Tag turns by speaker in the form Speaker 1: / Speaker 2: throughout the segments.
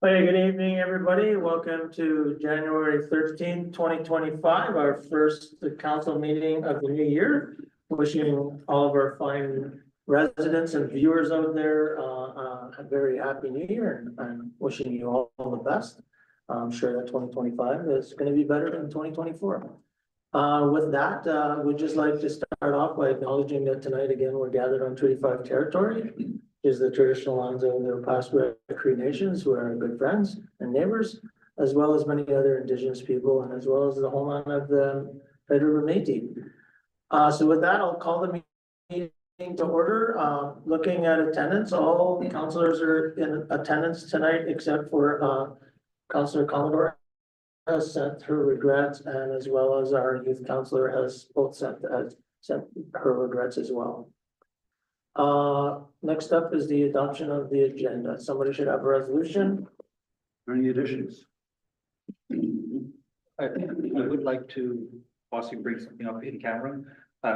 Speaker 1: Hey, good evening, everybody. Welcome to January 13th, 2025, our first council meeting of the new year. Wishing all of our fine residents and viewers out there a very happy new year and wishing you all the best. I'm sure that 2025 is going to be better than 2024. With that, we'd just like to start off by acknowledging that tonight again, we're gathered on Treaty 5 territory. Is the traditional lands of the Pasqua Cree nations who are good friends and neighbors, as well as many other indigenous people, and as well as the homeland of the Red River Métis. So with that, I'll call the meeting to order. Looking at attendance, all councilors are in attendance tonight, except for Councillor Commodore has sent her regrets, and as well as our youth councillor has both sent her regrets as well. Next up is the adoption of the agenda. Somebody should have a resolution.
Speaker 2: Any additions?
Speaker 3: I would like to possibly bring something up in camera.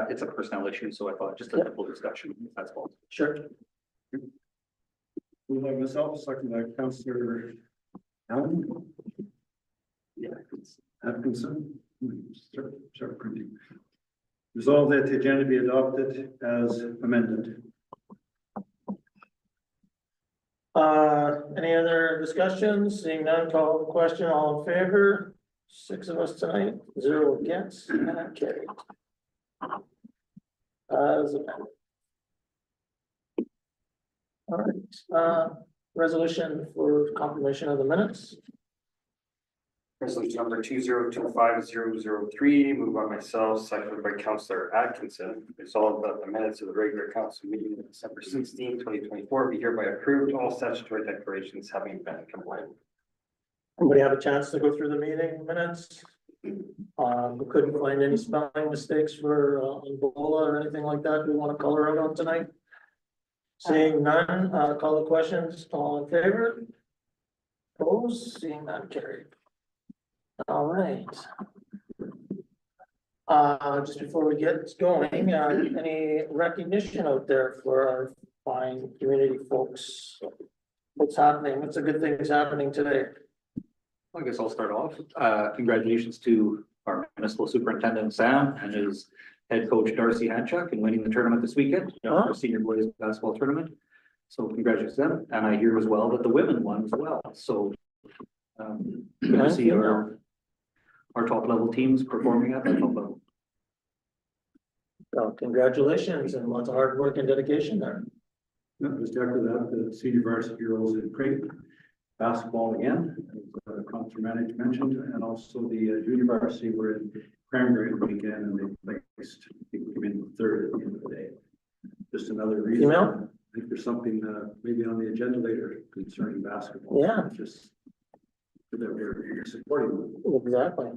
Speaker 3: It's a personnel issue, so I thought just a simple discussion, if that's possible.
Speaker 1: Sure.
Speaker 2: Moved by myself, second by Councillor Allen.
Speaker 3: Yeah.
Speaker 2: Atkinson. Start printing. Resolve that the agenda be adopted as amended.
Speaker 1: Any other discussions? Seeing none, call the question. All in favor? 6 of us tonight, 0 against, and carried. As amended. All right, resolution for confirmation of the minutes.
Speaker 4: Resolution number 2025-003, moved by myself, seconded by Councillor Atkinson. Resolved that the minutes of the regular council meeting of December 16, 2024 be hereby approved, all statutory declarations having been complied with.
Speaker 1: Anybody have a chance to go through the meeting minutes? We couldn't find any spelling mistakes for Angola or anything like that. We want to color out on tonight. Seeing none, call the questions. All in favor? Opposed? Seeing none, carried. All right. Just before we get going, any recognition out there for our fine community folks? What's happening? What's the good things happening today?
Speaker 3: I guess I'll start off. Congratulations to our municipal superintendent, Sam, and his head coach, Darcy Hanchuk, in winning the tournament this weekend, our senior boys basketball tournament. So congratulations to them. And I hear as well that the women won as well. So good to see our top level teams performing at that top level.
Speaker 1: So congratulations and lots of hard work and dedication there.
Speaker 2: No, just after that, the senior varsity girls in Craig basketball again, as Councillor Manage mentioned, and also the junior varsity were in Cranberry weekend, and they placed, I think, came in third at the end of the day. Just another reason.
Speaker 1: Email?
Speaker 2: I think there's something maybe on the agenda later concerning basketball.
Speaker 1: Yeah.
Speaker 2: Just that we're supporting them.
Speaker 1: Exactly.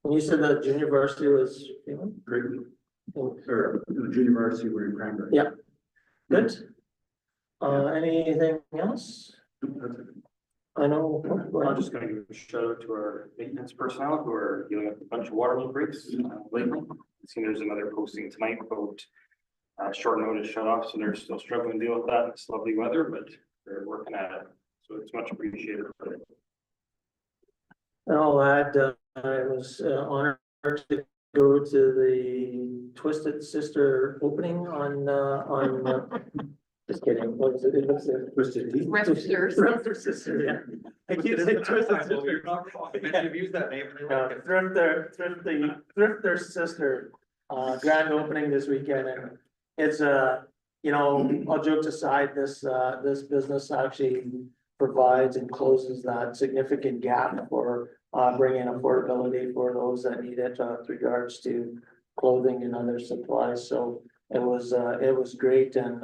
Speaker 1: And you said that junior varsity was,
Speaker 2: Great. Or junior varsity were in Cranberry.
Speaker 1: Yeah. Good. Anything else?
Speaker 2: That's it.
Speaker 1: I know.
Speaker 4: I'm just going to give a shout out to our maintenance personnel who are dealing with a bunch of water breaks lately. I've seen there's another posting tonight about short notice shut off, so they're still struggling to deal with that in this lovely weather, but they're working at it. So it's much appreciated.
Speaker 1: And I'll add, I was honored to go to the Twisted Sister opening on just kidding. What was it? It was
Speaker 2: Twisted Tea.
Speaker 1: Thrifter Sister, yeah. I keep saying Twisted Sister.
Speaker 3: You've used that name.
Speaker 1: Thrifter Sister, grand opening this weekend, and it's all jokes aside, this business actually provides and closes that significant gap for bringing affordability for those that need it with regards to clothing and other supplies. So it was great, and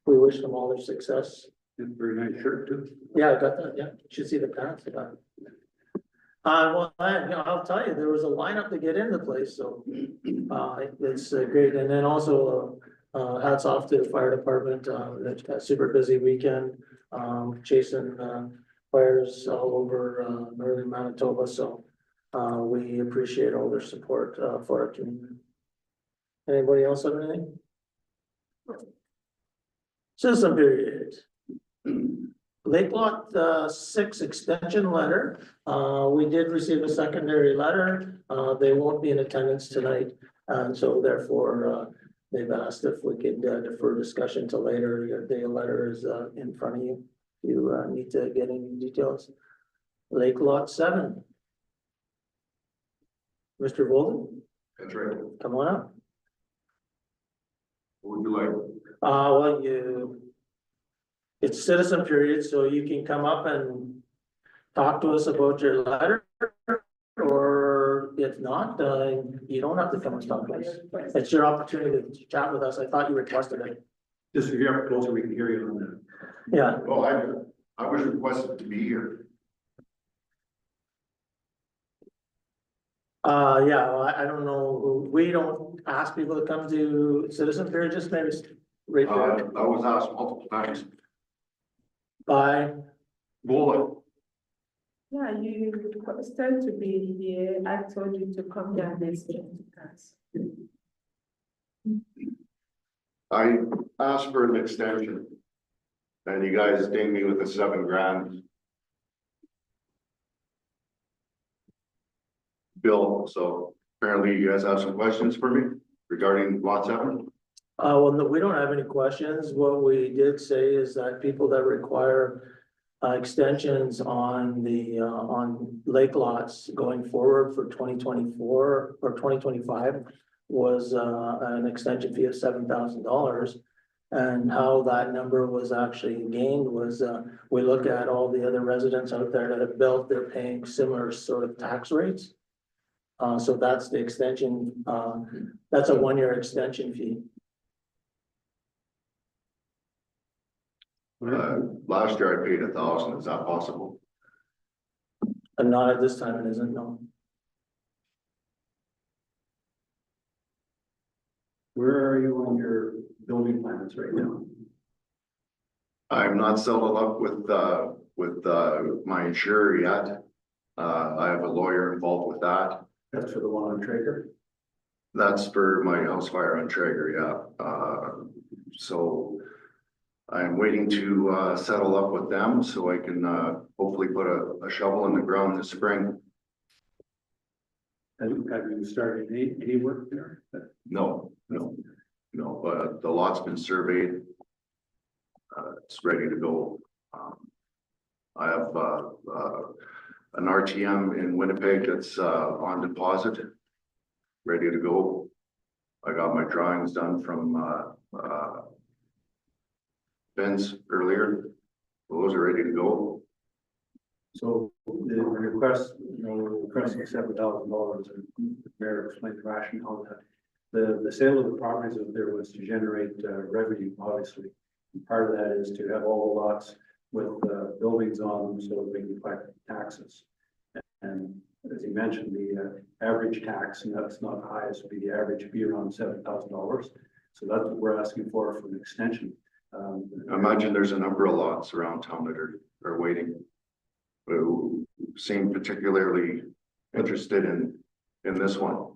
Speaker 1: we wish them all their success.
Speaker 2: Very nice shirt too.
Speaker 1: Yeah, I got that. Yeah, you should see the pants. Well, I'll tell you, there was a lineup to get in the place, so it's great. And then also hats off to the fire department. They've got a super busy weekend, chasing fires all over northern Manitoba. So we appreciate all their support for our community. Anybody else have anything? Citizen period. Lake Lot 6 extension letter. We did receive a secondary letter. They won't be in attendance tonight. And so therefore, they've asked if we could defer discussion till later. The letter is in front of you. You need to get any details. Lake Lot 7. Mr. Volden,
Speaker 5: That's right.
Speaker 1: come on up.
Speaker 5: What would you like?
Speaker 1: Well, it's citizen period, so you can come up and talk to us about your letter. Or if not, you don't have to come and talk to us. It's your opportunity to chat with us. I thought you requested it.
Speaker 2: Just if you're up closer, we can hear you on that.
Speaker 1: Yeah,
Speaker 5: Oh, I was requested to be here.
Speaker 1: yeah, well, I don't know. We don't ask people to come to citizen period, just maybe right there
Speaker 5: I was asked multiple times.
Speaker 1: by,
Speaker 5: Bullet.
Speaker 6: Yeah, you requested to be here. I told you to come down next week to us.
Speaker 5: I asked for an extension. And you guys dinged me with the $7,000 bill, so apparently you guys have some questions for me regarding lot 7.
Speaker 1: well, no, we don't have any questions. What we did say is that people that require extensions on the, on lake lots going forward for 2024 or 2025 was, an extension fee of $7,000. And how that number was actually gained was, we look at all the other residents out there that have built, they're paying similar sort of tax rates. So that's the extension, that's a 1-year extension fee.
Speaker 5: Last year I paid $1,000. Is that possible?
Speaker 1: And not at this time, it isn't, no.
Speaker 2: Where are you on your building plans right now?
Speaker 5: I'm not settled up with my insurer yet. I have a lawyer involved with that.
Speaker 2: That's for the one on Traeger?
Speaker 5: That's for my house fire on Traeger, yeah. So I'm waiting to settle up with them so I can hopefully put a shovel in the ground this spring.
Speaker 2: Have you started any work there?
Speaker 5: No, but the lot's been surveyed. It's ready to go. I have an RTM in Winnipeg that's on deposit, ready to go. I got my drawings done from Ben's earlier. Those are ready to go.
Speaker 2: So the request, requesting $7,000, and Mayor explained the rationale that the sale of the properties out there was to generate revenue, obviously. And part of that is to have all the lots with buildings on them so that we can collect taxes. And as you mentioned, the average tax, and that's not the highest, would be the average be around $7,000. So that's what we're asking for an extension.
Speaker 5: I imagine there's a number of lots around town that are waiting. Who seem particularly interested in this one.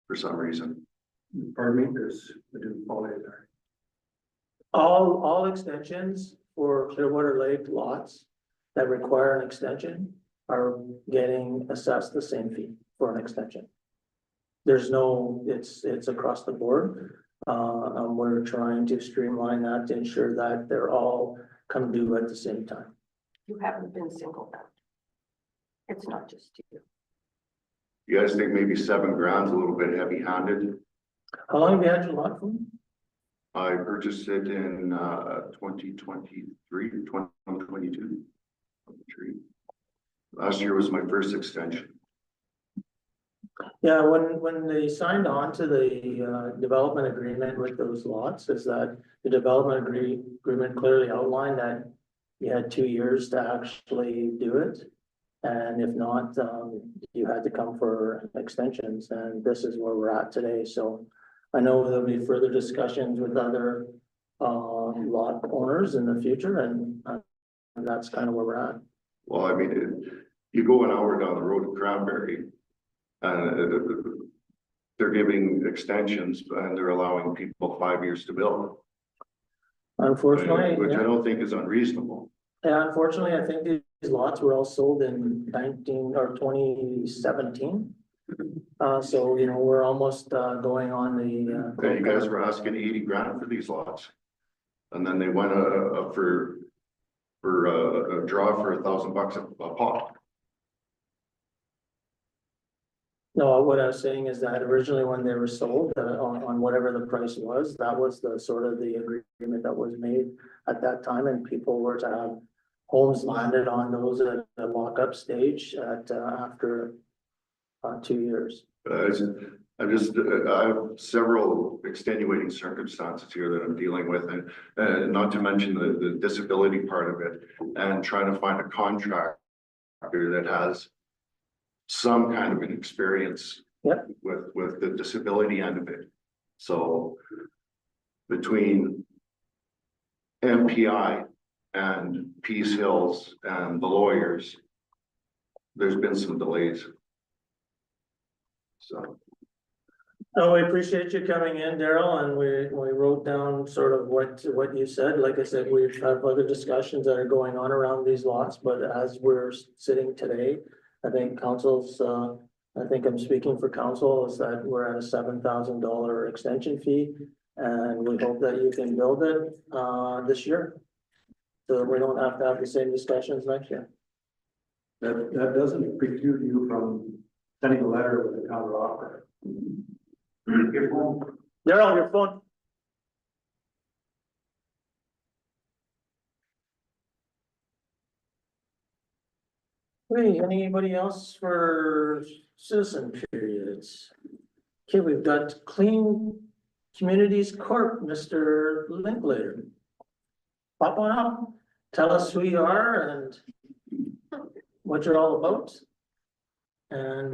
Speaker 5: For some reason.
Speaker 2: Pardon me, I didn't follow you there.
Speaker 1: All extensions for Clearwater Lake lots that require an extension are getting assessed the same fee for an extension. There's no, it's across the board. And we're trying to streamline that to ensure that they're all come due at the same time.
Speaker 7: You haven't been singled out. It's not just you.
Speaker 5: You guys think maybe $7,000 is a little bit heavy handed?
Speaker 1: How long have you had your lot for?
Speaker 5: I purchased it in 2023, 2022. Last year was my first extension.
Speaker 1: Yeah, when they signed on to the development agreement with those lots, is that the development agreement clearly outlined that you had 2 years to actually do it. And if not, you had to come for extensions, and this is where we're at today. So I know there'll be further discussions with other lot owners in the future, and that's kind of where we're at.
Speaker 5: Well, I mean, you go an hour down the road to Cranberry, and they're giving extensions and they're allowing people 5 years to build.
Speaker 1: Unfortunately,
Speaker 5: Which I
Speaker 1: yeah.
Speaker 5: don't think is unreasonable.
Speaker 1: Yeah, unfortunately, I think these lots were all sold in 2017. So, you know, we're almost, going on the,
Speaker 5: Okay, you guys were asking 80 grand for these lots. And then they went, for a draw for $1,000 a pop.
Speaker 1: No, what I was saying is that originally when they were sold, on whatever the price was, that was the sort of the agreement that was made at that time, and people were to have homes landed on those at the lockup stage at, after 2 years.
Speaker 5: I have several extenuating circumstances here that I'm dealing with, and not to mention the disability part of it, and trying to find a contractor that has some kind of an experience.
Speaker 1: Yep.
Speaker 5: With the disability end of it. So between MPI and Peace Hills and the lawyers, there's been some delays. So.
Speaker 1: Oh, we appreciate you coming in, Daryl, and we wrote down sort of what you said. Like I said, we've had other discussions that are going on around these lots, but as we're sitting today, I think council's, I think I'm speaking for council, is that we're at a $7,000 extension fee. And we hope that you can build it, this year. So that we don't have to have the same discussions next year.
Speaker 2: That doesn't preclude you from sending a letter with a counter offer.
Speaker 1: Daryl, your phone. Hey, anybody else for citizen periods? Okay, we've got Clean Communities Corp, Mr. Linklater. Pop on up, tell us who you are and what you're all about. And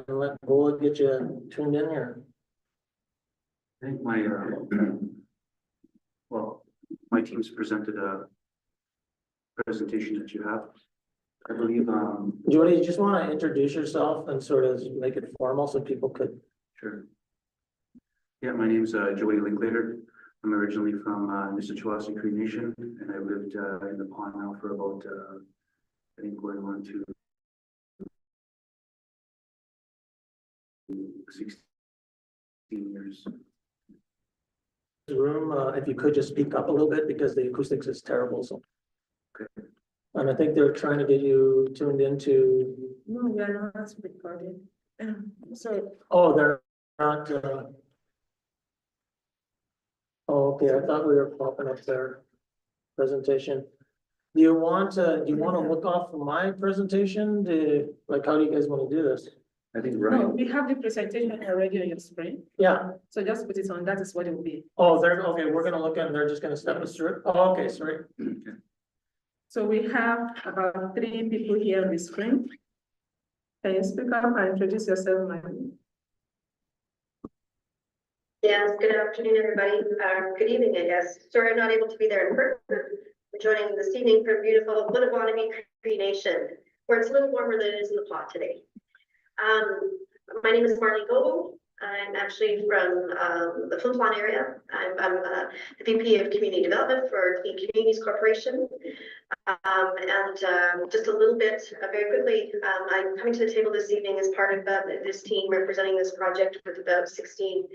Speaker 1: let Bola get you tuned in here.
Speaker 3: I think my, well, my team's presented a presentation that you have. I believe,
Speaker 1: Jody, you just want to introduce yourself and sort of make it formal so people could.
Speaker 3: sure. Yeah, my name's Joey Linklater. I'm originally from Mississauga Cree Nation, and I lived in the pond now for about I think going on to 16 years.
Speaker 1: Room, if you could just speak up a little bit because the acoustics is terrible, so.
Speaker 3: Okay.
Speaker 1: And I think they're trying to get you tuned into,
Speaker 6: No, we are not recording. So,
Speaker 1: oh, they're not, oh, okay, I thought we were popping up their presentation. Do you want to look off of my presentation? Like, how do you guys want to do this?
Speaker 3: I think
Speaker 6: no,
Speaker 3: Ryan,
Speaker 6: we have the presentation already on your screen,
Speaker 1: Yeah,
Speaker 6: so just put it on, that is what it will be.
Speaker 1: oh, they're, okay, we're gonna look at it, they're just gonna step us through it. Oh, okay, sorry.
Speaker 6: So we have about 3 people here on the screen. Can you speak up and introduce yourself, ma'am?
Speaker 7: Yes, good afternoon, everybody. Good evening, I guess. Sorry, I'm not able to be there in person. I'm joining this evening from beautiful Winniponne Cree Nation, where it's a little warmer than it is in the pot today. My name is Marley Goebel. I'm actually from the Flin Flon area. I'm the VP of Community Development for Clean Communities Corporation. Just a little bit, very quickly, I'm coming to the table this evening as part of this team representing this project with about 16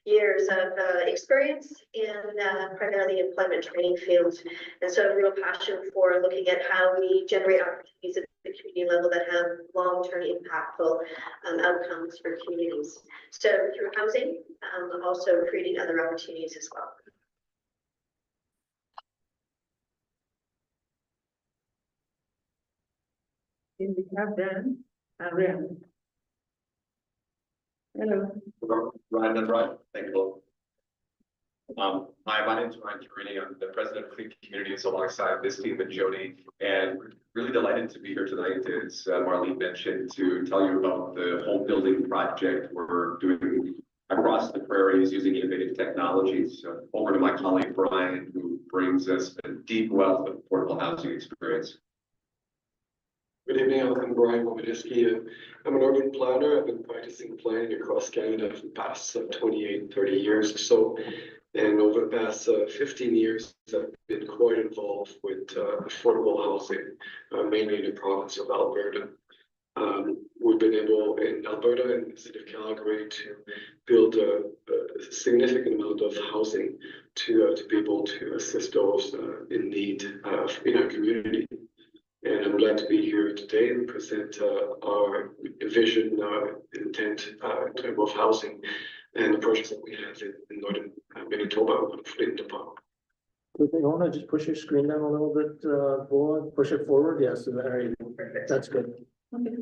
Speaker 7: years of experience in primarily employment training fields. And so a real passion for looking at how we generate opportunities at the community level that have long-term impactful outcomes for communities. So through housing, also creating other opportunities as well.
Speaker 6: We have Dan and Ryan. Hello.
Speaker 8: Ryan and Ryan, thank you. Hi, my name is Ryan Carini. I'm the president of Clean Communities alongside this team and Jody, and we're really delighted to be here tonight, as Marlene mentioned, to tell you about the home building project we're doing across the prairies using innovative technologies. So over to my colleague Brian, who brings us a deep wealth of affordable housing experience.
Speaker 9: Good evening, I'm Brian Wojcicki. I'm an urban planner. I've been practicing planning across Canada for the past 28, 30 years. So And over the past 15 years, I've been quite involved with affordable housing, mainly in the province of Alberta. We've been able in Alberta and the city of Calgary to build a significant amount of housing to be able to assist those in need in our community. And I'm glad to be here today and present our vision, intent in terms of housing and the projects that we have in northern Manitoba, in the park.
Speaker 1: Do you want to just push your screen down a little bit, Boa, push it forward? Yes, there you go. That's good.
Speaker 6: Okay.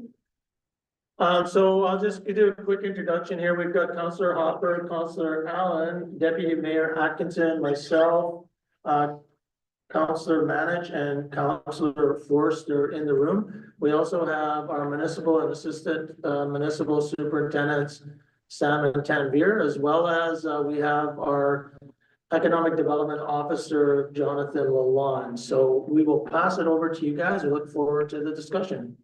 Speaker 1: So I'll just do a quick introduction here. We've got Councillor Hopper, Councillor Allen, Deputy Mayor Atkinson, myself, Councillor Manich and Councillor Forster in the room. We also have our municipal and assistant municipal superintendents, Sam and Tanvir, as well as we have our Economic Development Officer, Jonathan Lalonde. So we will pass it over to you guys. We look forward to the discussion.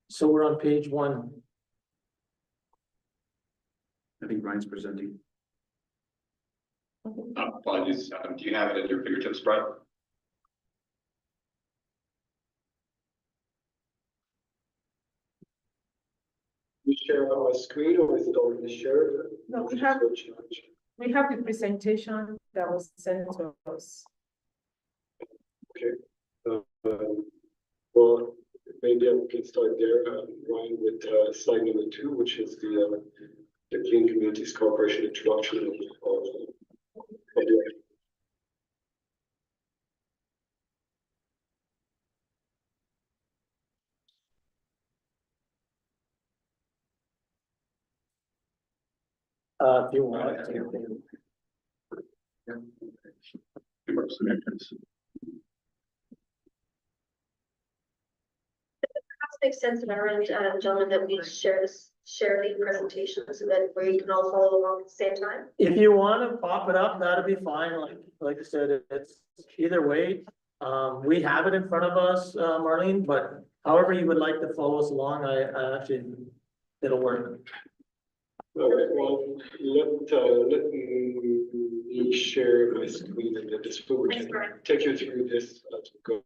Speaker 1: So we're on page 1.
Speaker 2: I think Ryan's presenting.
Speaker 8: Apologies, do you have it at your fingertips, Brian?
Speaker 9: We share our screen, or is it already shared?
Speaker 6: No, we have the presentation that was sent to us.
Speaker 9: Well, maybe I can start there, Ryan, with slide number 2, which is the Clean Communities Corporation introduction of the
Speaker 1: If you want to.
Speaker 7: Makes sense in our end, gentlemen, that we share the presentation so that we can all follow along at the same time.
Speaker 1: If you want to pop it up, that'd be fine. Like I said, it's either way. We have it in front of us, Marlene, but however you would like to follow us along, I actually, it'll work.
Speaker 9: All right, well, let me share my screen and then this we can take you through this as we go.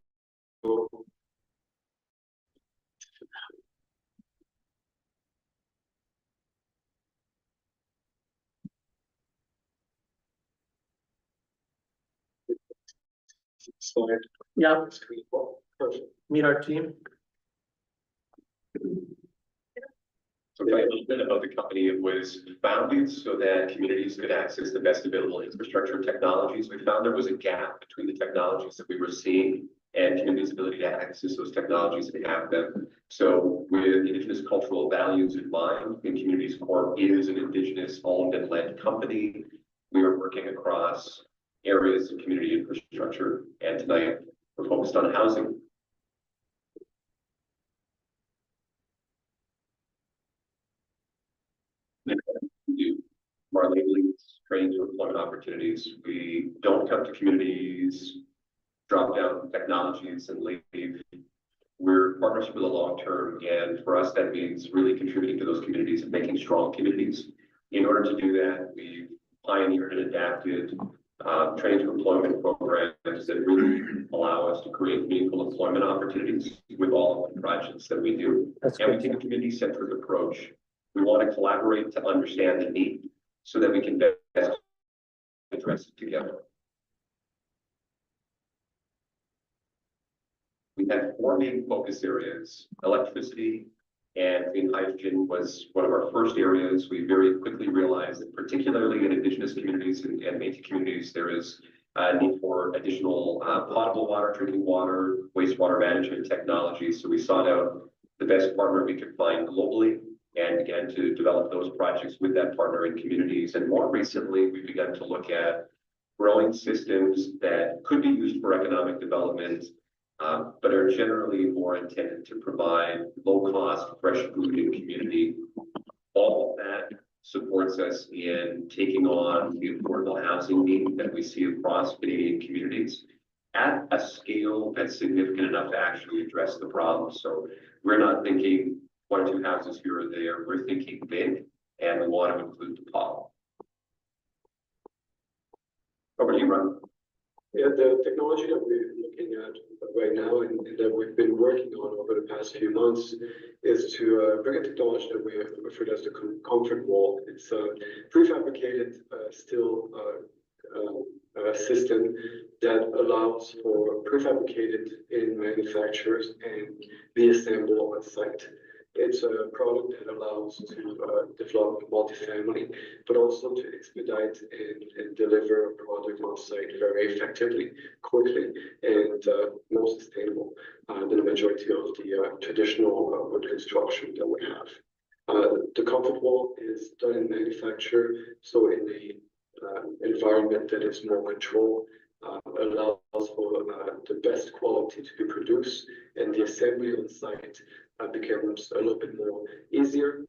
Speaker 9: Slide.
Speaker 1: Yeah,
Speaker 9: Screen. Oh, perfect.
Speaker 1: meet our team.
Speaker 8: So a little bit about the company. It was founded so that communities could access the best available infrastructure technologies. We found there was a gap between the technologies that we were seeing and communities' ability to access those technologies and have them. So with Indigenous cultural values in mind, and Communities Corp is an Indigenous owned and led company. We are working across areas of community infrastructure, and tonight we're focused on housing. Marlene leads training to employment opportunities. We don't come to communities, drop down technologies and leave. We're partners for the long term, and for us that means really contributing to those communities and making strong communities. In order to do that, we've pioneered and adapted training to employment programs that really allow us to create meaningful employment opportunities with all of the projects that we do. And we take a community-centric approach. We want to collaborate to understand the need so that we can best address it together. We had 4 main focus areas. Electricity and clean hydrogen was one of our first areas. We very quickly realized that particularly in Indigenous communities and Métis communities, there is a need for additional potable water, drinking water, wastewater management technology. So we sought out the best partner we could find globally and began to develop those projects with that partner in communities. And more recently, we began to look at growing systems that could be used for economic development, but are generally more intended to provide low-cost, fresh food in community. All of that supports us in taking on the affordable housing need that we see across Canadian communities at a scale that's significant enough to actually address the problem. So we're not thinking 1 or 2 houses here or there. We're thinking big and we want to include the POM. Over to you, Ron.
Speaker 9: Yeah, the technology that we're looking at right now and that we've been working on over the past few months is to bring a technology that we have referred as the comfort wall. It's a prefabricated steel system that allows for prefabricated in manufacturers and be assembled on site. It's a product that allows to develop multifamily, but also to expedite and deliver a product on site very effectively, quickly, and more sustainable than the majority of the traditional wood construction that we have. The comfort wall is done in manufacture, so in the environment that is more controlled, allows for the best quality to be produced, and the assembly on site becomes a little bit more easier,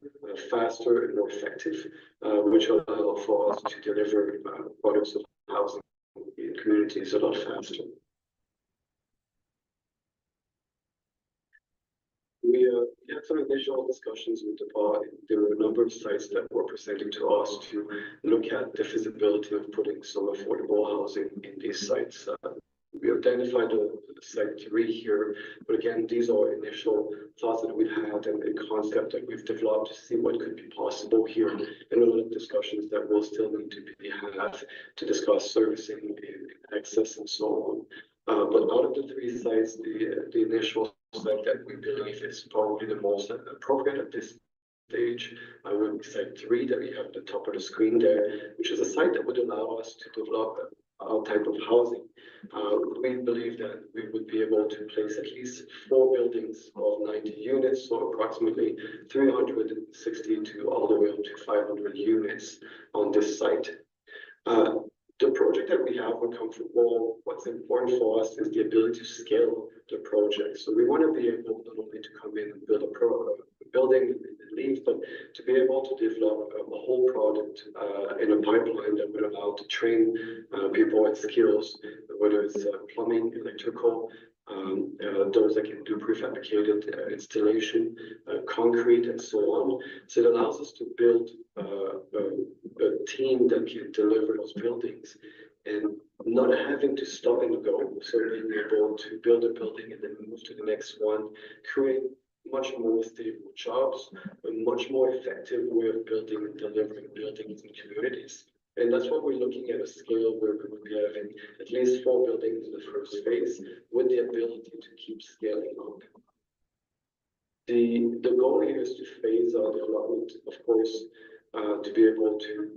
Speaker 9: faster, and more effective, which allow for us to deliver products of housing in communities a lot faster. We had some initial discussions with the party. There were a number of sites that were presenting to us to look at the feasibility of putting some affordable housing in these sites. We identified the site 3 here, but again, these are initial thoughts that we've had and a concept that we've developed to see what could be possible here, and a lot of discussions that will still need to be had to discuss servicing and access and so on. But out of the 3 sites, the initial site that we believe is probably the most appropriate at this stage would be site 3 that we have at the top of the screen there, which is a site that would allow us to develop our type of housing. We believe that we would be able to place at least 4 buildings of 90 units, so approximately 360 to all the way up to 500 units on this site. The project that we have with Comfort Wall, what's important for us is the ability to scale the project. So we want to be able not only to come in and build a building and leave, but to be able to develop a whole product in a pipeline that would allow to train people with skills, whether it's plumbing, electrical, those that can do prefabricated installation, concrete, and so on. So it allows us to build a team that can deliver those buildings and not having to stop and go. So being able to build a building and then move to the next one, create much more stable jobs, a much more effective way of building and delivering buildings in communities. And that's what we're looking at, a scale where we would be having at least 4 buildings in the first phase with the ability to keep scaling up. The goal here is to phase our development, of course, to be able to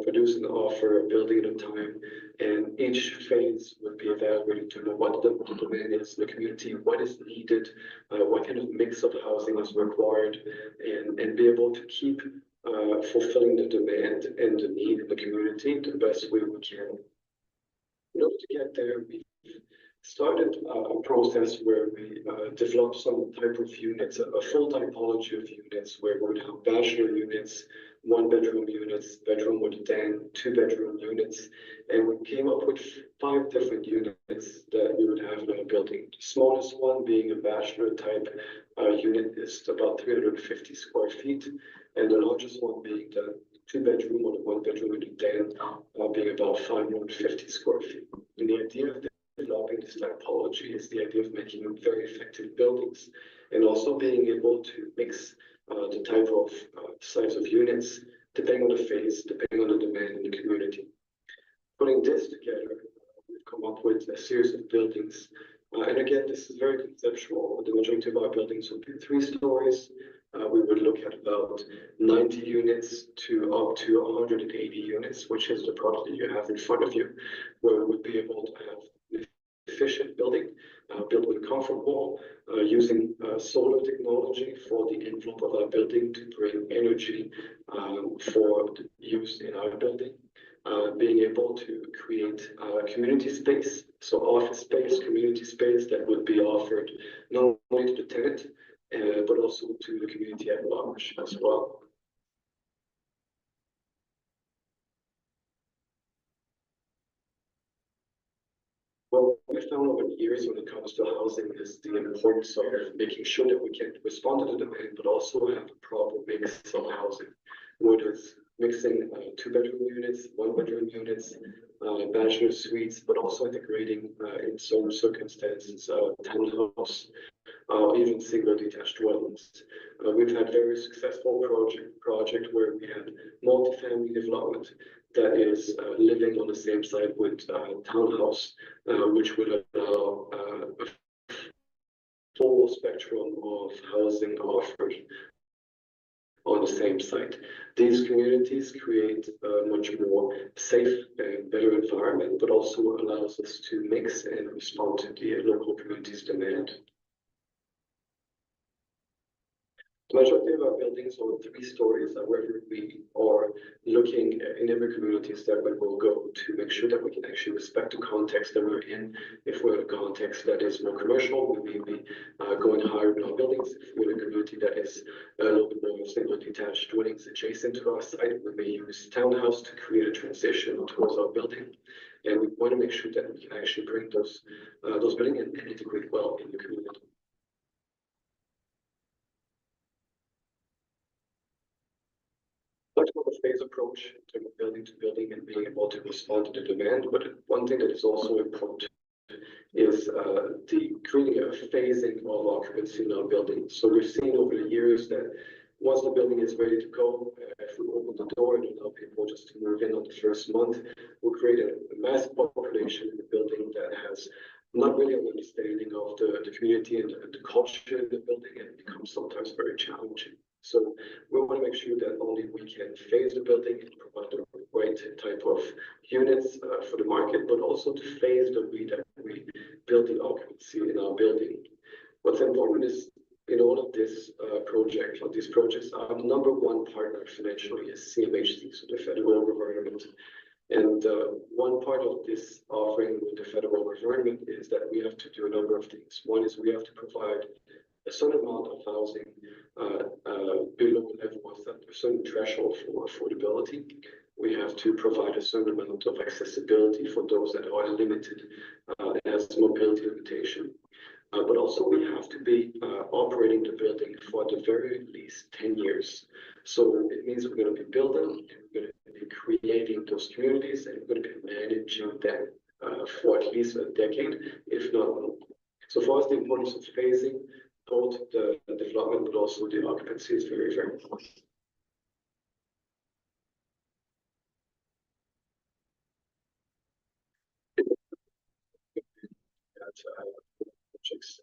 Speaker 9: produce and offer a building at a time, and each phase would be evaluated to know what the demand is in the community, what is needed, what kind of mix of housing is required, and be able to keep fulfilling the demand and the need in the community the best way we can. In order to get there, we started a process where we developed some type of units, a full typology of units where we would have bachelor units, 1-bedroom units, bedroom with a den, 2-bedroom units, and we came up with 5 different units that we would have in our building. The smallest one being a bachelor type unit is about 350 square feet, and the largest one being the 2-bedroom or the 1-bedroom with a den being about 550 square feet. And the idea of developing this typology is the idea of making very effective buildings and also being able to mix the type of size of units depending on the phase, depending on the demand in the community. Putting this together, we've come up with a series of buildings. And again, this is very conceptual. The majority of our buildings will be 3 stories. We would look at about 90 units to up to 180 units, which is the product that you have in front of you, where we would be able to have efficient building, built with Comfort Wall, using solar technology for the envelope of our building to bring energy for use in our building. Being able to create community space, so office space, community space that would be offered not only to the tenant, but also to the community at large as well. What we I found over the years when it comes to housing is the importance of making sure that we can respond to the demand, but also have a proper mix of housing. Whether it's mixing 2-bedroom units, 1-bedroom units, bachelor suites, but also integrating in some circumstances townhouse, even single detached dwellings. We've had very successful project where we had multifamily development that is living on the same site with townhouse, which would allow a full spectrum of housing offered on the same site. These communities create a much more safe and better environment, but also allows us to mix and respond to the local community's demand. The majority of our buildings are 3 stories. However, we are looking in every communities that we will go to make sure that we can actually respect the context that we're in. If we're in a context that is more commercial, we may be going higher in our buildings. If we're in a community that is a little bit more single detached dwellings adjacent to our site, we may use townhouse to create a transition towards our building. And we want to make sure that we can actually bring those buildings and integrate well in the community. Talked about the phase approach in terms of building to building and being able to respond to the demand, but one thing that is also important is the creating a phasing of occupancy in our building. So we've seen over the years that once the building is ready to go, if we open the door and allow people just to move in on the first month, we'll create a massive population in the building that has not really an understanding of the community and the culture in the building, and it becomes sometimes very challenging. So we want to make sure that only we can phase the building and provide the right type of units for the market, but also to phase the way that we build the occupancy in our building. What's important is in all of this project, or these projects, our number 1 partner financially is CMHC, so the federal government. And one part of this offering with the federal government is that we have to do a number of things. One is we have to provide a certain amount of housing below a certain threshold for affordability. We have to provide a certain amount of accessibility for those that are limited and has mobility limitation. But also we have to be operating the building for the very least 10 years. So it means we're going to be building, we're going to be creating those communities, and we're going to be managing them for at least a decade, if not more. So for us, the importance of phasing both the development but also the occupancy is very, very important. Projects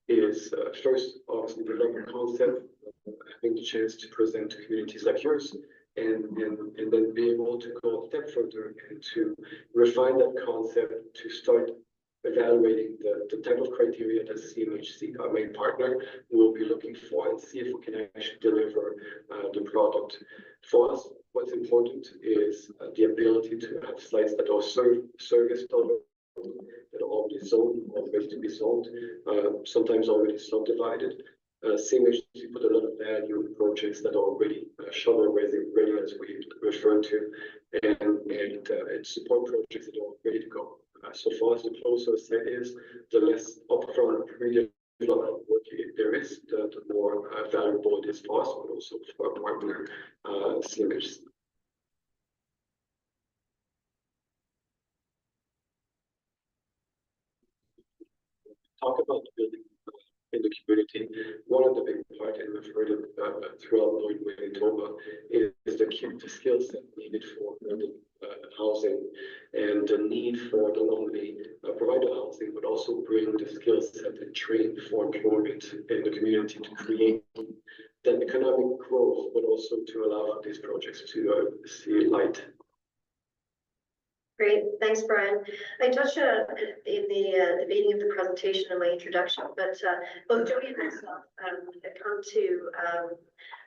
Speaker 9: is first obviously develop a concept, having the chance to present to communities like yours, and then be able to go a step further and to refine that concept to start evaluating the type of criteria that CMHC, our main partner, will be looking for and see if we can actually deliver the product. For us, what's important is the ability to have sites that are serviced already, that are already zoned or ready to be zoned, sometimes already subdivided. CMHC put a lot of value in projects that are already shovel ready, as we refer to, and support projects that are ready to go. So for us, the closer a site is, the less upfront pre-development work there is, the more valuable it is for us, but also for our partner, CMHC. Talk about the building in the community. One of the big part, and we've heard it throughout Lloyd Manitoba, is the skill set needed for building housing, and the need for not only provide the housing, but also bring the skill set and train for employment in the community to create that economic growth, but also to allow for these projects to see light.
Speaker 7: Great, thanks, Brian. I touched in the beginning of the presentation in my introduction, but both Jody and myself have come to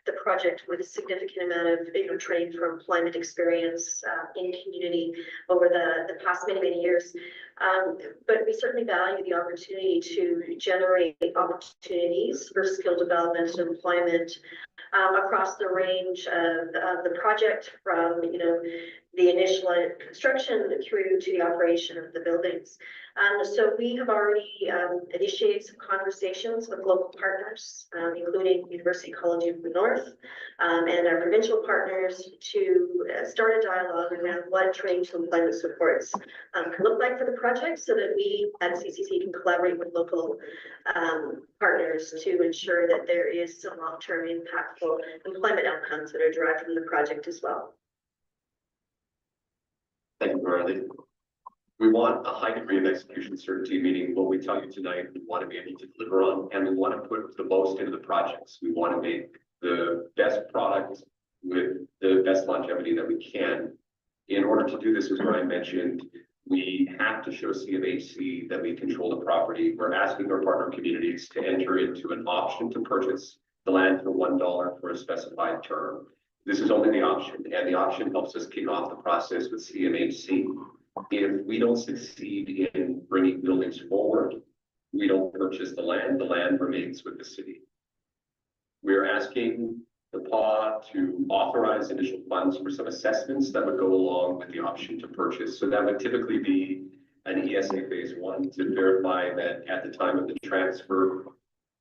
Speaker 7: the project with a significant amount of training for employment experience in community over the past many years. But we certainly value the opportunity to generate opportunities for skill development and employment across the range of the project, from the initial construction through to the operation of the buildings. So we have already initiated some conversations with local partners, including University College of the North, and our provincial partners to start a dialogue around what training to employment supports can look like for the project, so that we at CCC can collaborate with local partners to ensure that there is some long-term impactful employment outcomes that are derived from the project as well.
Speaker 8: Thank you, Marley. We want a high degree of execution certainty, meaning what we tell you tonight, we want to be able to deliver on, and we want to put the most into the projects. We want to make the best product with the best longevity that we can. In order to do this, as Brian mentioned, we have to show CMHC that we control the property. We're asking our partner communities to enter into an option to purchase the land for $1 for a specified term. This is only the option, and the option helps us kick off the process with CMHC. If we don't succeed in bringing buildings forward, we don't purchase the land remains with the city. We're asking the PAW to authorize initial funds for some assessments that would go along with the option to purchase. So that would typically be an ESA phase 1 to verify that at the time of the transfer,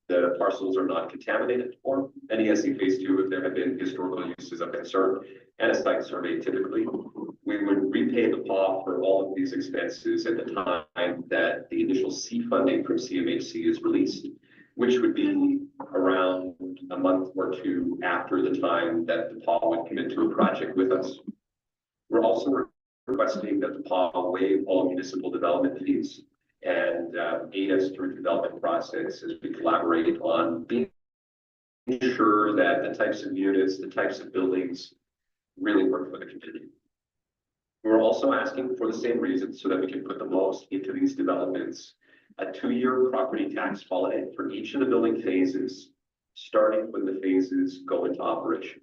Speaker 8: the parcels are not contaminated, or an ESA phase 2 if there have been historical uses of concern, and a site survey typically. We would repay the PAW for all of these expenses at the time that the initial C funding from CMHC is released, which would be around a month or two after the time that the PAW would commit to a project with us. We're also requesting that the PAW waive all municipal development fees and aid us through the development process as we collaborate on being sure that the types of units, the types of buildings really work for the community. We're also asking for the same reason, so that we can put the most into these developments, a 2-year property tax holiday for each of the building phases, starting when the phases go into operation.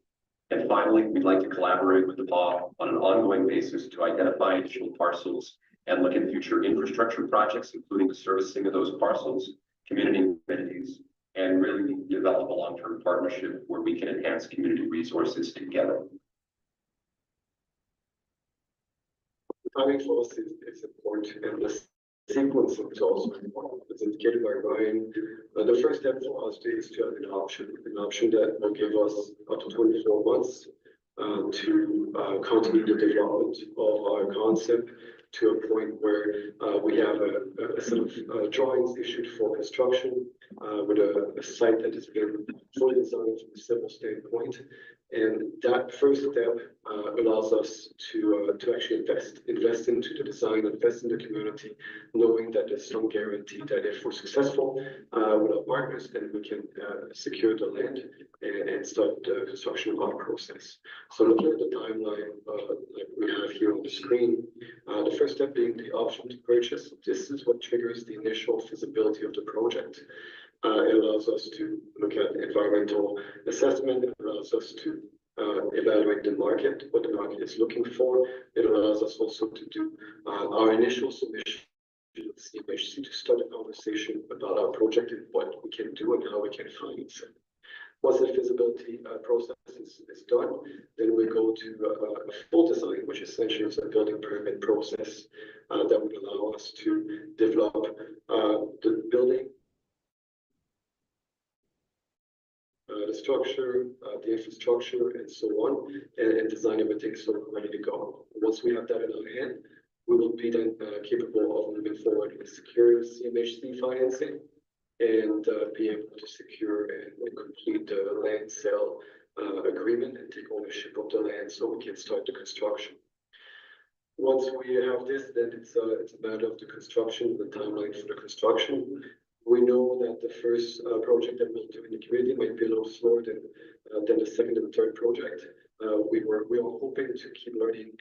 Speaker 8: And finally, we'd like to collaborate with the PAW on an ongoing basis to identify additional parcels and look at future infrastructure projects, including the servicing of those parcels, community amenities, and really develop a long-term partnership where we can enhance community resources together.
Speaker 9: Timing for us is important, and the sequence is also important, as indicated by Ryan. The first step for us is to have an option that will give us up to 24 months to continue the development of our concept to a point where we have a set of drawings issued for construction with a site that has been fully designed from a civil standpoint. And that first step allows us to actually invest into the design, invest in the community, knowing that there's some guarantee that if we're successful with our partners, then we can secure the land and start the construction of our process. So looking at the timeline like we have here on the screen, the first step being the option to purchase. This is what triggers the initial feasibility of the project. It allows us to look at environmental assessment. It allows us to evaluate the market, what the market is looking for. It allows us also to do our initial submission to CMHC to start a conversation about our project and what we can do and how we can finance it. Once the feasibility process is done, then we go to a full design, which essentially is a building permit process that would allow us to develop the building, the structure, the infrastructure, and so on, and design everything so we're ready to go. Once we have that in our hand, we will be then capable of moving forward with securing CMHC financing and be able to secure and complete the land sale agreement and take ownership of the land so we can start the construction. Once we have this, then it's a matter of the construction, the timeline for the construction. We know that the first project that we'll do in the community might be a little slower than the second and third project. We are hoping to keep learning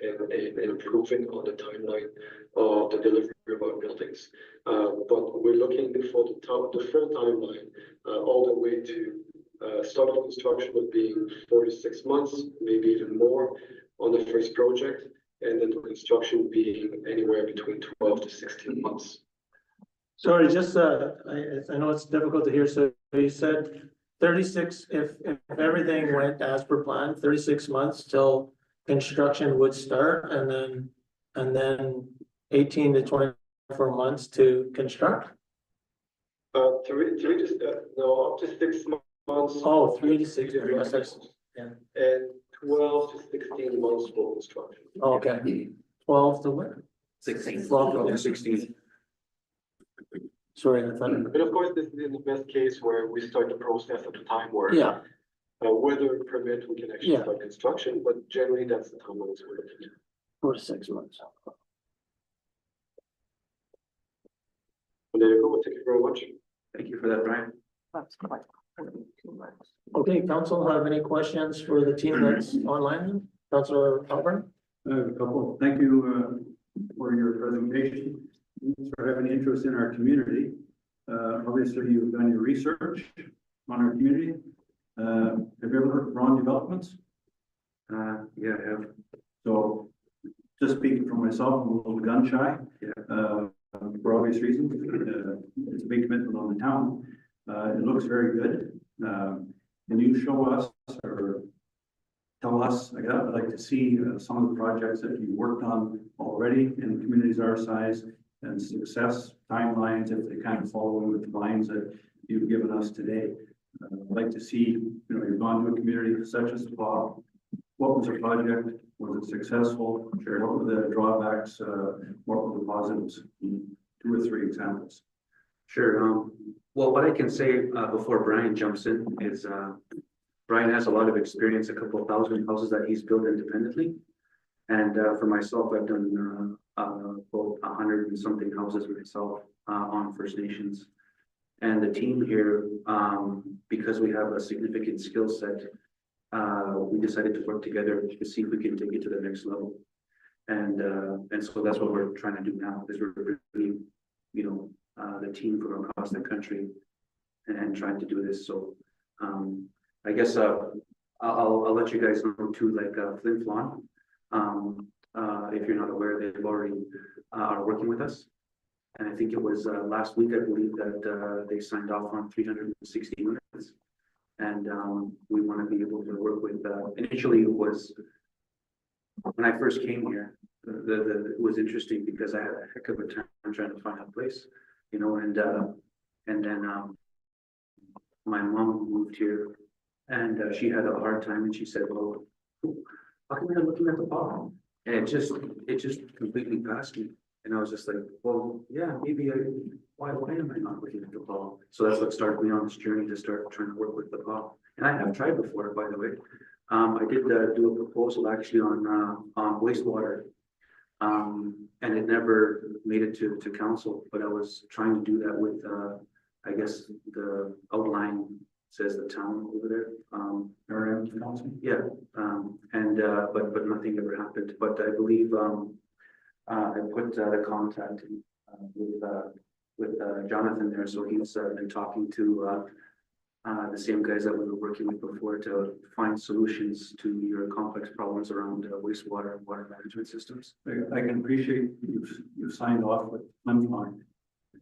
Speaker 9: and improving on the timeline of the delivery of our buildings. But we're looking for the full timeline all the way to start of construction would be 4 to 6 months, maybe even more on the first project, and then the construction being anywhere between 12 to 16 months.
Speaker 1: Sorry, just, I know it's difficult to hear, so you said 36, if everything went as per plan, 36 months till construction would start and then 18 to 24 months to construct?
Speaker 9: No, up to 6 months.
Speaker 1: Oh, 3 to 6 months, yeah.
Speaker 9: And 12 to 16 months for construction.
Speaker 1: Okay, 12 to what?
Speaker 3: 16.
Speaker 1: 12 to
Speaker 3: 16.
Speaker 1: Sorry, I thought,
Speaker 9: But of course, this is in the best case where we start the process at the time where.
Speaker 1: yeah,
Speaker 9: Whether permit, we can actually
Speaker 1: Yeah.
Speaker 9: start construction, but generally that's the timeline we're looking at.
Speaker 1: 4 to 6 months.
Speaker 9: But there you go, thank you very much.
Speaker 3: Thank you for that, Brian.
Speaker 1: Okay, council, have any questions for the team that's online? Councilor Alburn?
Speaker 2: I have a couple. Thank you, for your presentation. Thanks for having interest in our community. Obviously, you've done your research on our community. Have you ever heard of Ron Developments?
Speaker 3: Yeah, I have.
Speaker 2: So, just speaking for myself, I'm a little gun shy. For obvious reasons. It's a big commitment on the town. It looks very good. Can you show us or tell us, I'd like to see some of the projects that you worked on already in communities our size and success timelines, if they kind of follow with the lines that you've given us today. I'd like to see, you've gone to a community such as Bob. What was the project? Was it successful? Sure. What were the drawbacks? What were the positives? 2 or 3 examples.
Speaker 10: Sure. Well, what I can say before Brian jumps in is Brian has a lot of experience, a couple of thousand houses that he's built independently. And for myself, I've done about 100 and something houses myself on First Nations. And the team here, because we have a significant skill set, we decided to work together to see if we can take it to the next level. And so that's what we're trying to do now, is we're bringing, the team from across the country and trying to do this. So I guess I'll let you guys know too, like Flin Flon. If you're not aware, they've already are working with us. And I think it was last week, I believe, that they signed off on 360 units. And we want to be able to work with, initially it was, when I first came here, it was interesting because I had a heck of a time trying to find a place, and then my mom moved here and she had a hard time and she said, well, how come you're looking at the bottom? And it just completely passed me. And I was just like, well, yeah, maybe why am I not looking at the ball? So that's what started me on this journey to start trying to work with the ball. And I have tried before, by the way. I did do a proposal actually on wastewater. And it never made it to council, but I was trying to do that with, I guess the outline says the town over there.
Speaker 2: Council?
Speaker 10: Yeah, but nothing ever happened. But I believe I put the contact with Jonathan there, so he's been talking to the same guys that we were working with before to find solutions to your complex problems around wastewater and water management systems.
Speaker 2: I can appreciate you signed off with Flin.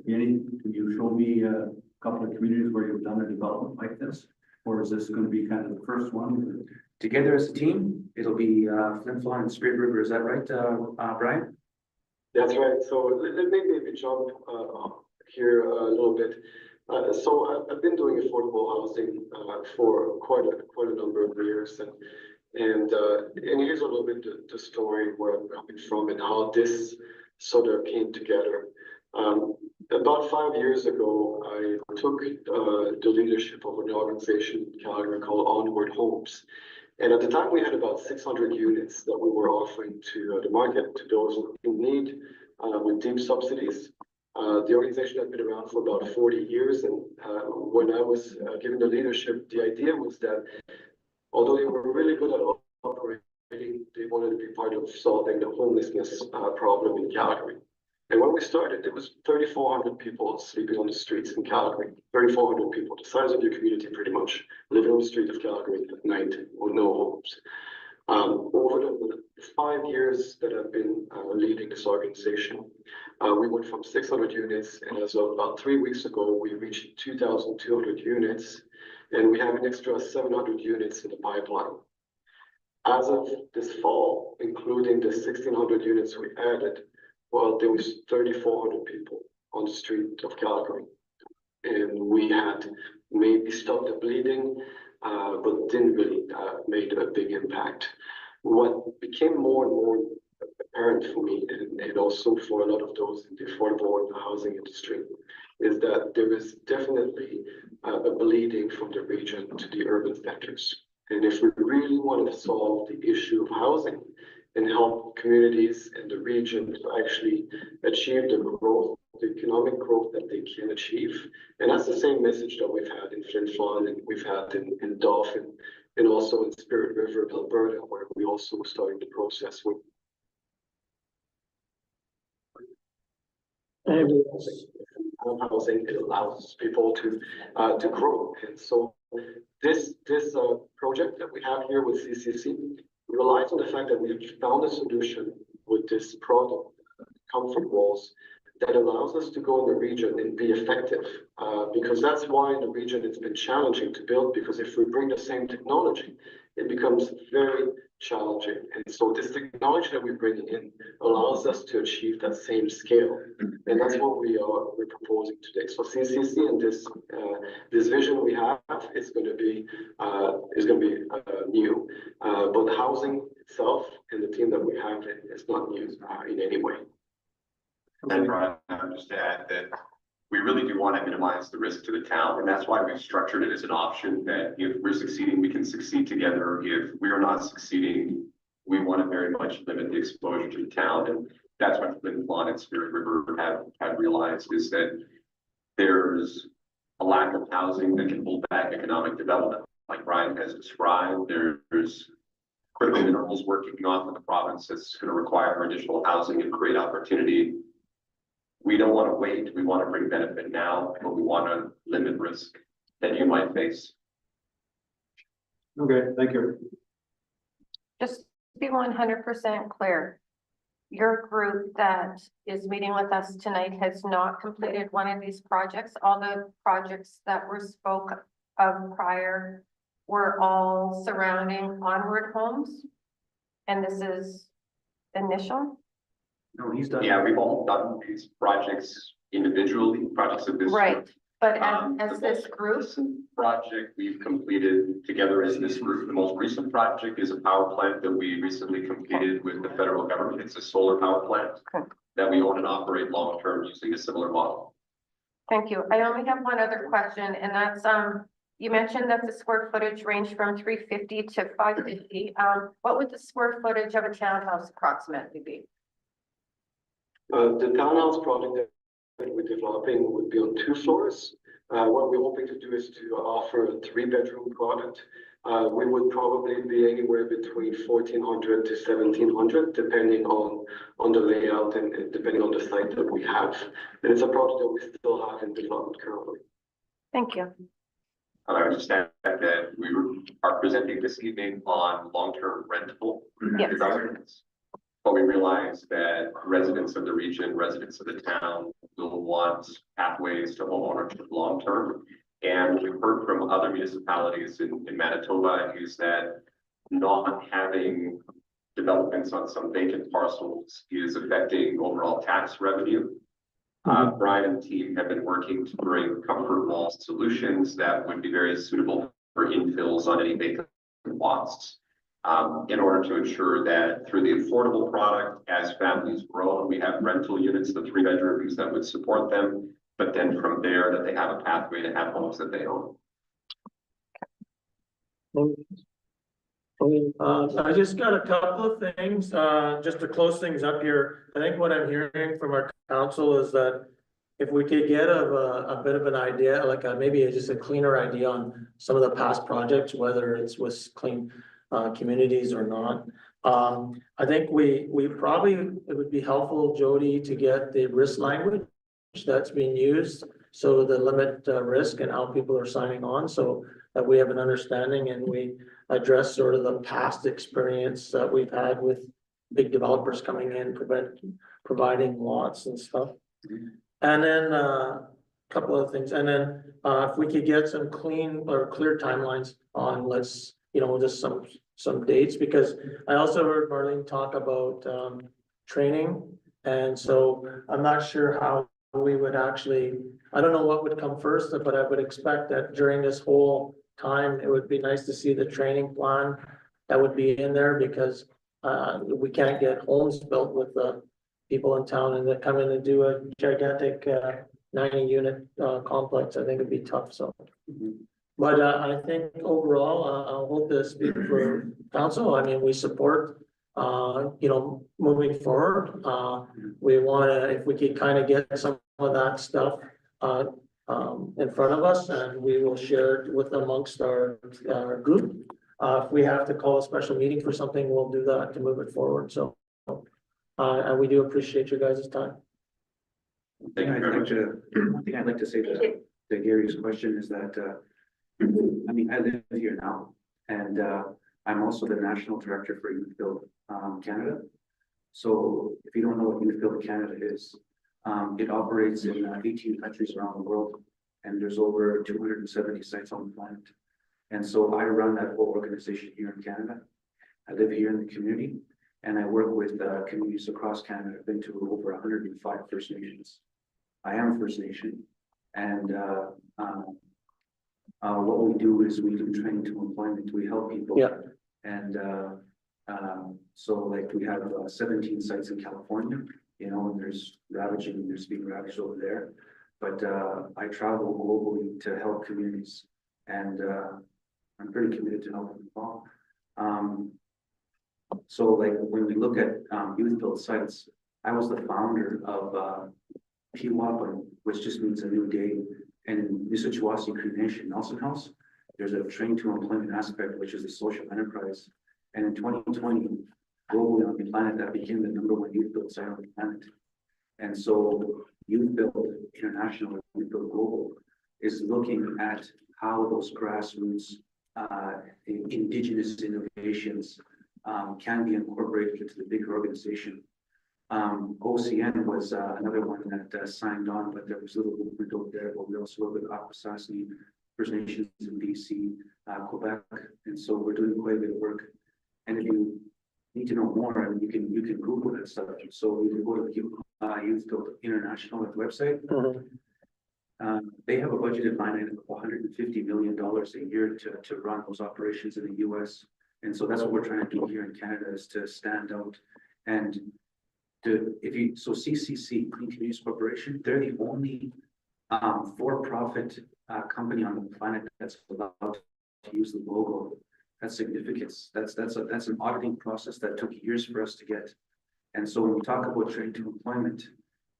Speaker 2: Can you show me a couple of communities where you've done a development like this? Or is this going to be kind of the first one?
Speaker 10: Together as a team, it'll be Flin Flon and Spirit River. Is that right, Brian?
Speaker 9: That's right. So let me maybe jump here a little bit. So I've been doing affordable housing for quite a number of years, and here's a little bit the story where I'm coming from and how this sort of came together. About 5 years ago, I took the leadership of an organization in Calgary called Onward Homes. And at the time, we had about 600 units that we were offering to the market, to those in need with deep subsidies. The organization had been around for about 40 years. And when I was given the leadership, the idea was that although they were really good at operating, they wanted to be part of solving the homelessness problem in Calgary. And when we started, there was 3,400 people sleeping on the streets in Calgary. 3,400 people, the size of your community pretty much, living on the street of Calgary at night with no homes. Over the 5 years that I've been leading this organization, we went from 600 units, and as of about 3 weeks ago, we reached 2,200 units, and we have an extra 700 units in the pipeline. As of this fall, including the 1,600 units we added, well, there was 3,400 people on the street of Calgary. And we had maybe stopped the bleeding, but didn't really made a big impact. What became more and more apparent for me, and also for a lot of those in the affordable housing industry, is that there is definitely a bleeding from the region to the urban centers. And if we really want to solve the issue of housing and help communities in the region to actually achieve the growth, the economic growth that they can achieve. And that's the same message that we've had in Flin Flon and we've had in Dauphin and also in Spirit River, Alberta, where we also started the process with housing. It allows people to grow. And so this project that we have here with CCC relies on the fact that we found a solution with this product, comfort walls, that allows us to go in the region and be effective. Because that's why in the region it's been challenging to build, because if we bring the same technology, it becomes very challenging. And so this technology that we bring in allows us to achieve that same scale. And that's what we're proposing today. So CCC and this vision we have is going to be new, but the housing itself and the team that we have is not new in any way.
Speaker 8: And Brian, I would just add that we really do want to minimize the risk to the town, and that's why we've structured it as an option that if we're succeeding, we can succeed together. If we are not succeeding, we want to very much limit the exposure to the town. And that's what Flin Flon and Spirit River have realized, is that there's a lack of housing that can hold back economic development. Like Brian has described, there's critical minerals work kicking off in the province that's going to require additional housing and create opportunity. We don't want to wait. We want to bring benefit now, but we want to limit risk that you might face.
Speaker 2: Okay, thank you.
Speaker 11: Just to be 100% clear, your group that is meeting with us tonight has not completed one of these projects. All the projects that were spoke of prior were all surrounding Onward Homes. And this is initial?
Speaker 10: No, he's done.
Speaker 8: Yeah, we've all done these projects individually, projects of this.
Speaker 11: Right, but as
Speaker 8: The
Speaker 11: this
Speaker 8: most
Speaker 11: group,
Speaker 8: recent project we've completed together as this group. The most recent project is a power plant that we recently completed with the federal government. It's a solar power plant
Speaker 11: Okay.
Speaker 8: that we own and operate long-term using a similar model.
Speaker 11: thank you. I only have one other question, and that's, you mentioned that the square footage ranged from 350 to 550. What would the square footage of a townhouse approximately be?
Speaker 9: The townhouse project that we're developing would be on 2 floors. What we're hoping to do is to offer a 3-bedroom product. We would probably be anywhere between 1,400 to 1,700, depending on the layout and depending on the site that we have. And it's a project that we still have in development currently.
Speaker 11: Thank you.
Speaker 8: I would just add that we are presenting this evening on long-term rentable
Speaker 11: Yes.
Speaker 8: developments. But we realize that residents of the region, residents of the town will want pathways to homeownership long-term. And we've heard from other municipalities in Manitoba is that not having developments on some vacant parcels is affecting overall tax revenue. Brian and the team have been working to bring comfort wall solutions that would be very suitable for infills on any vacant lots. In order to ensure that through the affordable product, as families grow, we have rental units, the 3 bedrooms that would support them, but then from there that they have a pathway to have homes that they own.
Speaker 1: I just got a couple of things, just to close things up here. I think what I'm hearing from our council is that if we could get a bit of an idea, like maybe just a cleaner idea on some of the past projects, whether it's with clean communities or not. I think we probably, it would be helpful, Jody, to get the risk language that's being used. So the limit risk and how people are signing on, so that we have an understanding and we address sort of the past experience that we've had with big developers coming in, providing lots and stuff. And then a couple of things. And then if we could get some clean or clear timelines on, let's, just some some dates, because I also heard Marlene talk about, training. And so I'm not sure how we would actually, I don't know what would come first, but I would expect that during this whole time, it would be nice to see the training plan that would be in there, because we can't get homes built with the people in town and they come in and do a gigantic 90-unit complex. I think it'd be tough, so. But I think overall, I hope to speak for council. I mean, we support, moving forward. We wanna, if we could kind of get some of that stuff in front of us, and we will share it with amongst our group. If we have to call a special meeting for something, we'll do that to move it forward. So, and we do appreciate your guys' time.
Speaker 10: One thing I'd like to say to Gary's question is that, I mean, I live here now, and I'm also the National Director for Youth Build Canada. So if you don't know what Youth Build Canada is, it operates in 18 countries around the world, and there's over 270 sites on the planet. And so I run that whole organization here in Canada. I live here in the community, and I work with communities across Canada. I've been to over 105 First Nations. I am First Nation, and what we do is we do training to employment. We help people.
Speaker 1: Yeah.
Speaker 10: And so like we have 17 sites in California, and there's being ravaged over there. But I travel globally to help communities, and I'm pretty committed to helping them all. So like when we look at youth build sites, I was the founder of PWAPA, which just means a new day. And in Nissichawasi Cree Nation, Nelson House, there's a train to employment aspect, which is a social enterprise. And in 2020, globally on the planet, that became the #1 youth build site on the planet. And so Youth Build International, Youth Build Global is looking at how those grassroots indigenous innovations can be incorporated into the bigger organization. OCN was another one that signed on, but there was a little movement over there. But we also work with Akwesasne First Nations in BC, Quebec, and so we're doing quite a bit of work. And if you need to know more, I mean, you can Google that stuff. So you can go to the Youth Build International website. They have a budgeted line item of $150 million a year to run those operations in the US. And so that's what we're trying to do here in Canada, is to stand out. And so CCC, Clean Communities Corporation, they're the only for-profit company on the planet that's allowed to use the logo. That's significance. That's an auditing process that took years for us to get. And so when we talk about training to employment,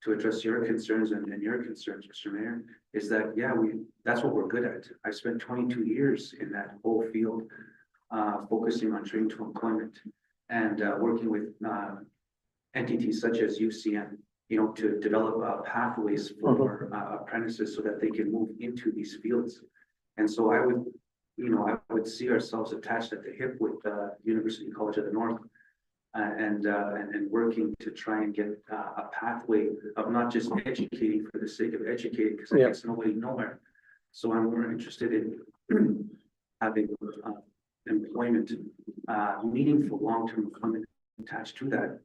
Speaker 10: to address your concerns and your concerns, Mr. Mayor, is that, yeah, that's what we're good at. I spent 22 years in that whole field, focusing on training to employment and working with entities such as UCN, to develop pathways for apprentices so that they can move into these fields. And so I would see ourselves attached at the hip with University College of the North, and working to try and get a pathway of not just educating for the sake of educating, because it gets nobody nowhere. So I'm more interested in having employment, meaningful long-term employment attached to that.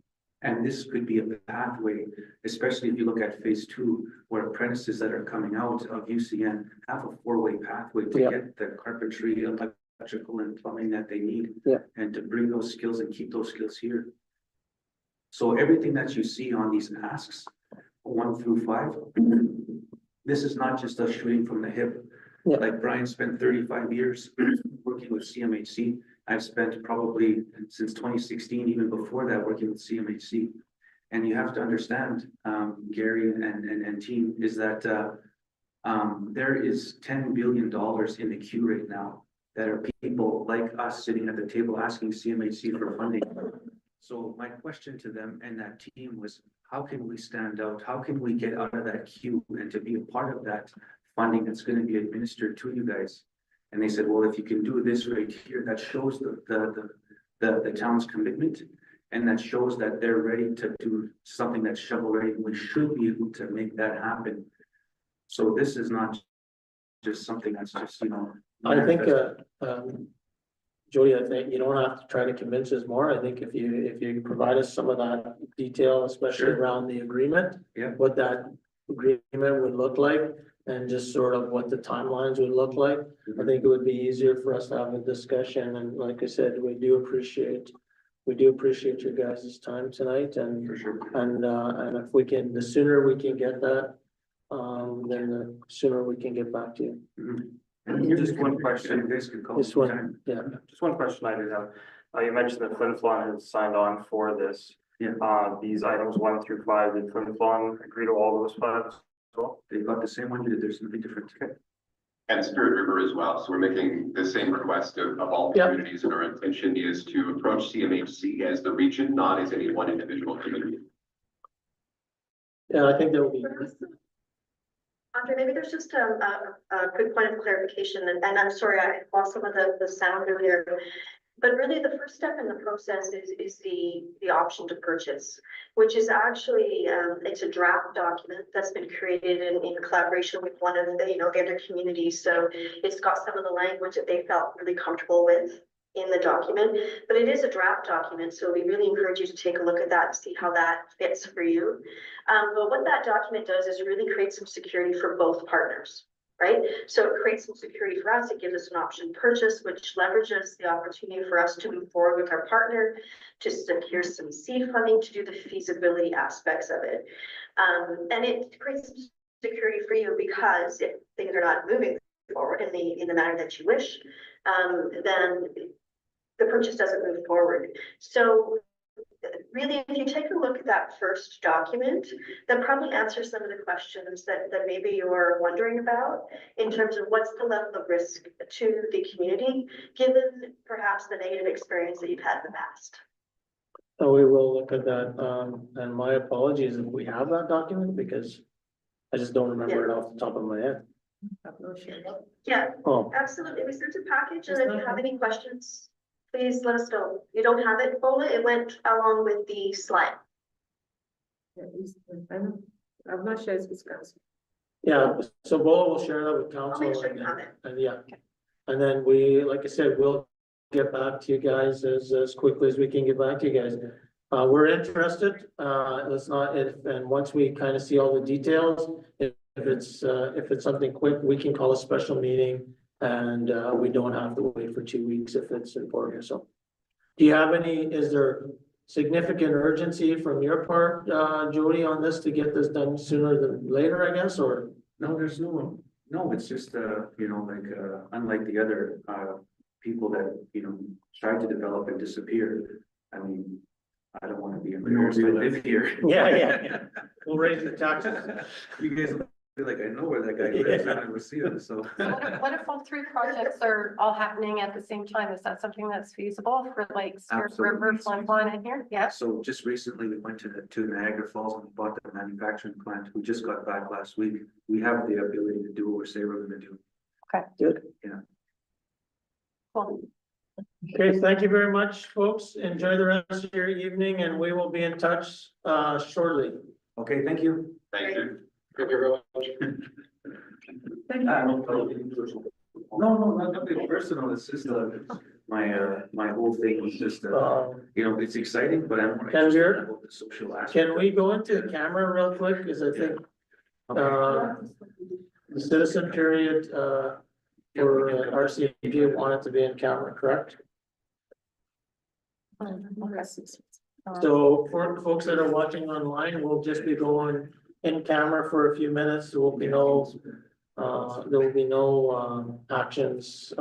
Speaker 10: And this could be a pathway, especially if you look at phase 2, where apprentices that are coming out of UCN have a 4-way pathway to get the carpentry, electrical and plumbing that they need, and to bring those skills and keep those skills here. So everything that you see on these asks, 1 through 5, this is not just us shooting from the hip. Like Brian spent 35 years working with CMHC. I've spent probably since 2016, even before that, working with CMHC. And you have to understand, Gary and team, is that there is $10 billion in the queue right now that are people like us sitting at the table asking CMHC for funding. So my question to them and that team was, how can we stand out? How can we get out of that queue and to be a part of that funding that's going to be administered to you guys? And they said, well, if you can do this right here, that shows the town's commitment, and that shows that they're ready to do something that's shovel ready. We should be able to make that happen. So this is not just something that's just,
Speaker 1: I think Jody, I think you don't have to try to convince us more. I think if you provide us some of that detail, especially
Speaker 10: Sure.
Speaker 1: around the agreement.
Speaker 10: Yeah.
Speaker 1: What that agreement would look like and just sort of what the timelines would look like. I think it would be easier for us to have a discussion, and like I said, we do appreciate your guys' time tonight, and
Speaker 10: For sure.
Speaker 1: and if we can, the sooner we can get that, then the sooner we can get back to you.
Speaker 10: And
Speaker 4: Just one question.
Speaker 10: You guys can call
Speaker 1: This
Speaker 10: anytime.
Speaker 1: one, yeah.
Speaker 4: Just one question I did have. You mentioned that Flin Flon has signed on for this.
Speaker 10: Yeah.
Speaker 4: These items 1 through 5, did Flin Flon agree to all those 5 as well?
Speaker 10: They got the same one, but there's nothing different.
Speaker 8: And Spirit River as well. So we're making the same request of all
Speaker 1: Yep.
Speaker 8: communities, and our intention is to approach CMHC as the region, not as any one individual community.
Speaker 1: Yeah, I think that would be.
Speaker 7: Andre, maybe there's just a quick point of clarification, and I'm sorry, I lost some of the sound earlier. But really, the first step in the process is the option to purchase, which is actually, it's a draft document that's been created in collaboration with one of the, the other communities. So it's got some of the language that they felt really comfortable with in the document, but it is a draft document. So we really encourage you to take a look at that and see how that fits for you. But what that document does is really create some security for both partners. Right? So it creates some security for us. It gives us an option purchase, which leverages the opportunity for us to move forward with our partner, to secure some seed funding, to do the feasibility aspects of it. And it creates some security for you, because if things are not moving forward in the manner that you wish, then the purchase doesn't move forward. So really, if you take a look at that first document, that probably answers some of the questions that maybe you're wondering about in terms of what's the level of risk to the community, given perhaps the negative experience that you've had in the past.
Speaker 1: So we will look at that, and my apologies if we have that document, because I just don't remember it off the top of my head.
Speaker 7: Yeah,
Speaker 1: Oh,
Speaker 7: absolutely. We sent a package, and if you have any questions, please let us know. You don't have it, Bola? It went along with the slide.
Speaker 6: I'm not sure it's discussed.
Speaker 1: yeah, so Bola will share that with
Speaker 7: I'll
Speaker 1: council.
Speaker 7: make sure you have it.
Speaker 1: And yeah, and then we, like I said, we'll get back to you guys as quickly as we can get back to you guys. We're interested, let's not, and once we kind of see all the details, if it's something quick, we can call a special meeting, and we don't have to wait for 2 weeks if it's important. So do you have is there significant urgency from your part, Jody, on this to get this done sooner than later, I guess, or?
Speaker 10: No, there's no, it's just, unlike the other, people that, tried to develop and disappear. I mean, I don't want to be embarrassed to live here.
Speaker 1: Yeah. We'll raise the taxes.
Speaker 10: You guys feel like I know where that guy lives, I never see him, so.
Speaker 11: What if all 3 projects are all happening at the same time? Is that something that's feasible for like Spirit River, Flin Flon in here? Yeah.
Speaker 10: So just recently, we went to Niagara Falls and bought the manufacturing plant. We just got back last week. We have the ability to do what we say we're gonna do.
Speaker 1: Good.
Speaker 10: Yeah.
Speaker 11: Cool.
Speaker 1: Okay, thank you very much, folks. Enjoy the rest of your evening, and we will be in touch shortly.
Speaker 10: Okay, thank you.
Speaker 8: Thank you.
Speaker 9: Thank you very much.
Speaker 10: No, nothing personal. It's just, my whole thing was just, it's exciting, but I'm.
Speaker 1: Can we-
Speaker 10: about the social aspect.
Speaker 1: Can we go into the camera real quick? Because I think the citizen period for RCP wanted to be in camera, correct? So for folks that are watching online, we'll just be going in camera for a few minutes. There will be no actions